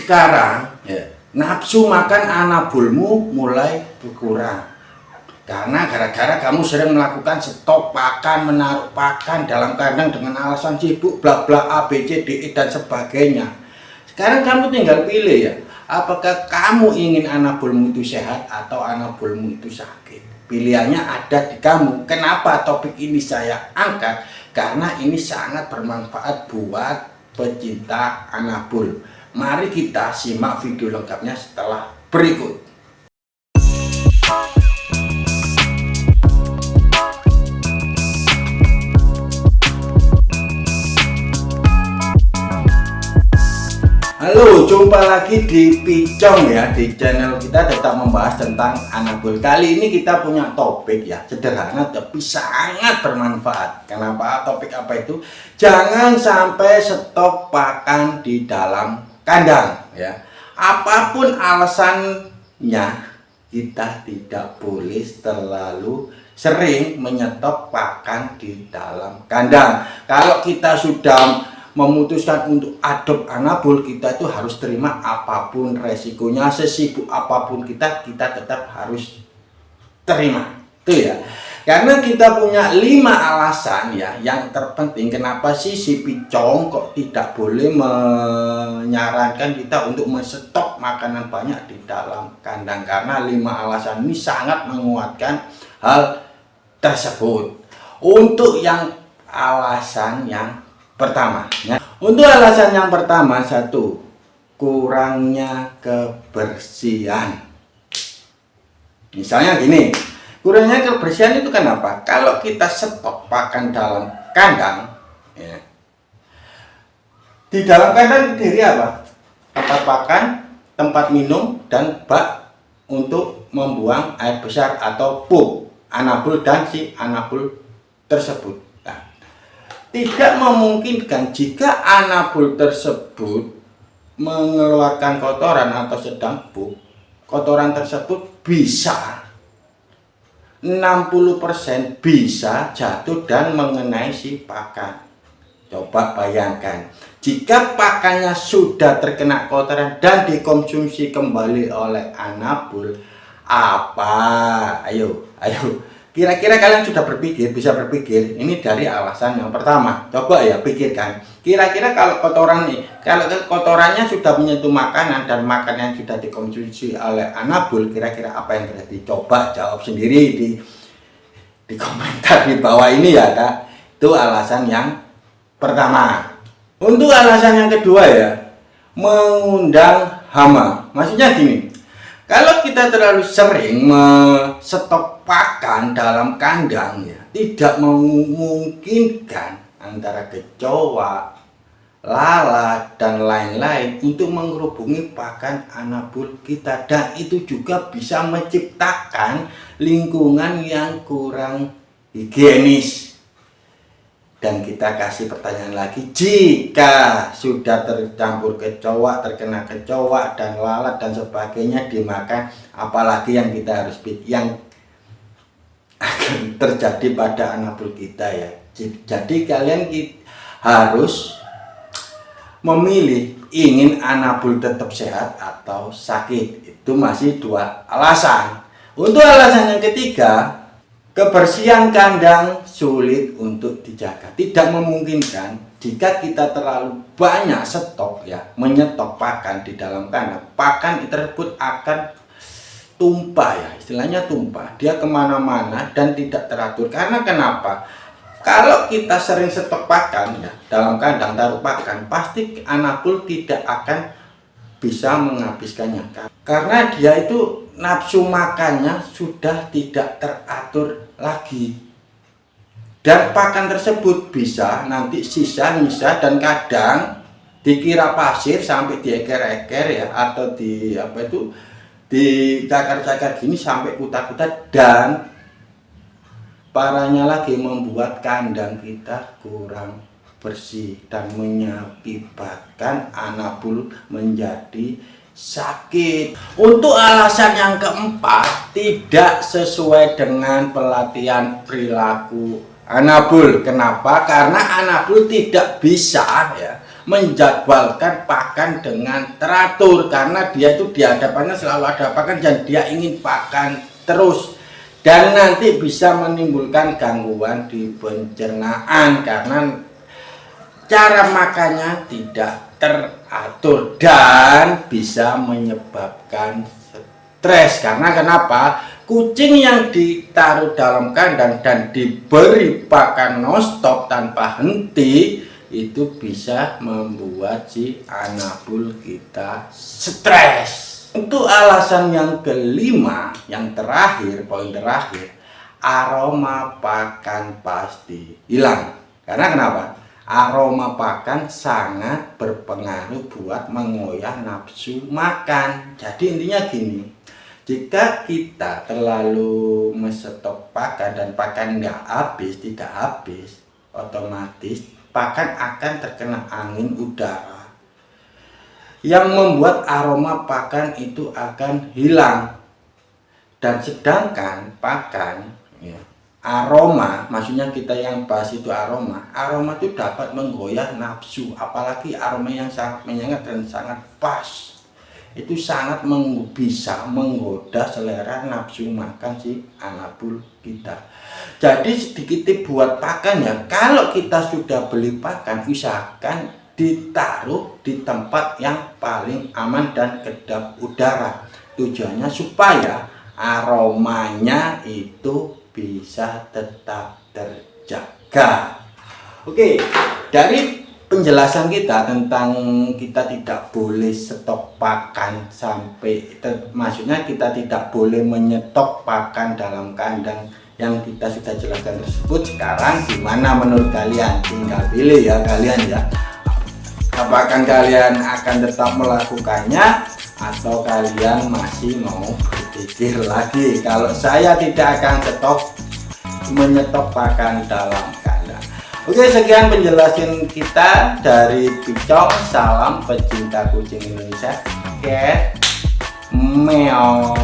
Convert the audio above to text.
sekarang ya, nafsu makan anabulmu mulai berkurang karena gara-gara kamu sering melakukan stok pakan, menaruh pakan dalam kandang dengan alasan sibuk bla bla A B C D E dan sebagainya. Sekarang kamu tinggal pilih ya, apakah kamu ingin anabulmu itu sehat atau anabulmu itu sakit. Pilihannya ada di kamu. Kenapa topik ini saya angkat? Karena ini sangat bermanfaat buat pecinta anabul. Mari kita simak video lengkapnya setelah berikut. Halo, jumpa lagi di Picong ya. Di channel kita tetap membahas tentang anabul. Kali ini kita punya topik ya, sederhana tapi sangat bermanfaat. Kenapa? Topik apa itu? Jangan sampai stok pakan di dalam kandang ya. Apapun alasannya, kita tidak boleh terlalu sering menyetok pakan di dalam kandang. Kalau kita sudah memutuskan untuk adopt anabul, kita itu harus terima apapun resikonya, sesibuk apapun kita tetap harus terima itu ya. Karena kita punya 5 alasan ya yang terpenting kenapa sih si Picong kok tidak boleh menyarankan kita untuk menstok makanan banyak di dalam kandang, karena 5 alasan ini sangat menguatkan hal tersebut. Untuk yang alasan yang pertama ya. Untuk alasan yang pertama, 1, kurangnya kebersihan. Misalnya gini, kurangnya kebersihan itu kenapa? Kalau kita stok pakan dalam kandang ya, di dalam kandang terdiri apa? Tempat pakan, tempat minum, dan bak untuk membuang air besar atau pup anabul dan si anabul tersebut. Tidak memungkinkan jika anabul tersebut mengeluarkan kotoran atau sedang pup, kotoran tersebut bisa 60% bisa jatuh dan mengenai si pakan. Coba bayangkan, jika pakannya sudah terkena kotoran dan dikonsumsi kembali oleh anabul, apa? Ayo. Kira-kira kalian sudah bisa berpikir ini dari alasan yang pertama. Coba ya pikirkan. Kira-kira kalau kotorannya sudah menyentuh makanan dan makanan yang sudah dikonsumsi oleh anabul, kira-kira apa yang terjadi? Coba jawab sendiri di komentar di bawah ini ya, Kak. Itu alasan yang pertama. Untuk alasan yang kedua ya, mengundang hama. Maksudnya gini, kalau kita terlalu sering stok pakan dalam kandang ya, tidak memungkinkan antara kecoa, lalat, dan lain-lain untuk menghubungi pakan anabul kita, dan itu juga bisa menciptakan lingkungan yang kurang higienis. Dan kita kasih pertanyaan lagi, jika sudah tercampur kecoa, terkena kecoa dan lalat dan sebagainya dimakan, apalagi yang kita harus yang akan terjadi pada anabul kita ya. Jadi kalian harus memilih ingin anabul tetap sehat atau sakit. Itu masih 2 alasan. Untuk alasan yang ketiga, kebersihan kandang sulit untuk dijaga. Tidak memungkinkan jika kita terlalu banyak stok ya, menyetok pakan di dalam kandang, pakan tersebut akan tumpah ya, istilahnya tumpah, dia kemana-mana dan tidak teratur. Karena kenapa? Kalau kita sering stok pakan ya dalam kandang, taruh pakan, pasti anabul tidak akan bisa menghabiskannya, karena dia itu nafsu makannya sudah tidak teratur lagi, dan pakan tersebut bisa nanti sisa-sisa dan kadang dikira pasir sampai dieker-eker ya, atau dicakar-cakar gini sampai kuta-kuta, dan parahnya lagi membuat kandang kita kurang bersih dan mengakibatkan anabul menjadi sakit. Untuk alasan yang keempat, tidak sesuai dengan pelatihan perilaku anabul. Kenapa? Karena anabul tidak bisa ya menjadwalkan pakan dengan teratur, karena dia itu di hadapannya selalu ada pakan dan dia ingin pakan terus, dan nanti bisa menimbulkan gangguan di pencernaan karena cara makannya tidak teratur dan bisa menyebabkan stres. Karena kenapa? Kucing yang ditaruh dalam kandang dan diberi pakan nonstop tanpa henti itu bisa membuat si anabul kita stres. Untuk alasan yang kelima, yang terakhir, poin terakhir, aroma pakan pasti hilang. Karena kenapa? Aroma pakan sangat berpengaruh buat mengoyak nafsu makan. Jadi intinya gini, jika kita terlalu mestok pakan dan pakan tidak habis, otomatis pakan akan terkena angin udara yang membuat aroma pakan itu akan hilang. Dan sedangkan pakan ya, aroma, maksudnya kita yang bahas itu aroma itu dapat menggoyah nafsu, apalagi aroma yang sangat menyengat dan sangat pas, itu sangat bisa menggoda selera nafsu makan si anabul kita. Jadi sedikit buat pakan ya, kalau kita sudah beli pakan, usahakan ditaruh di tempat yang paling aman dan kedap udara. Tujuannya supaya aromanya itu bisa tetap terjaga. Oke, dari penjelasan kita tentang kita tidak boleh stok pakan maksudnya kita tidak boleh menyetok pakan dalam kandang yang kita sudah jelaskan tersebut. Sekarang gimana menurut kalian? Tinggal pilih ya kalian ya. Apakah kalian akan tetap melakukannya atau kalian masih mau berpikir lagi? Kalau saya tidak akan menyetok pakan dalam kandang. Oke, sekian penjelasan kita dari Picong. Salam pecinta kucing Indonesia. Oke, meong.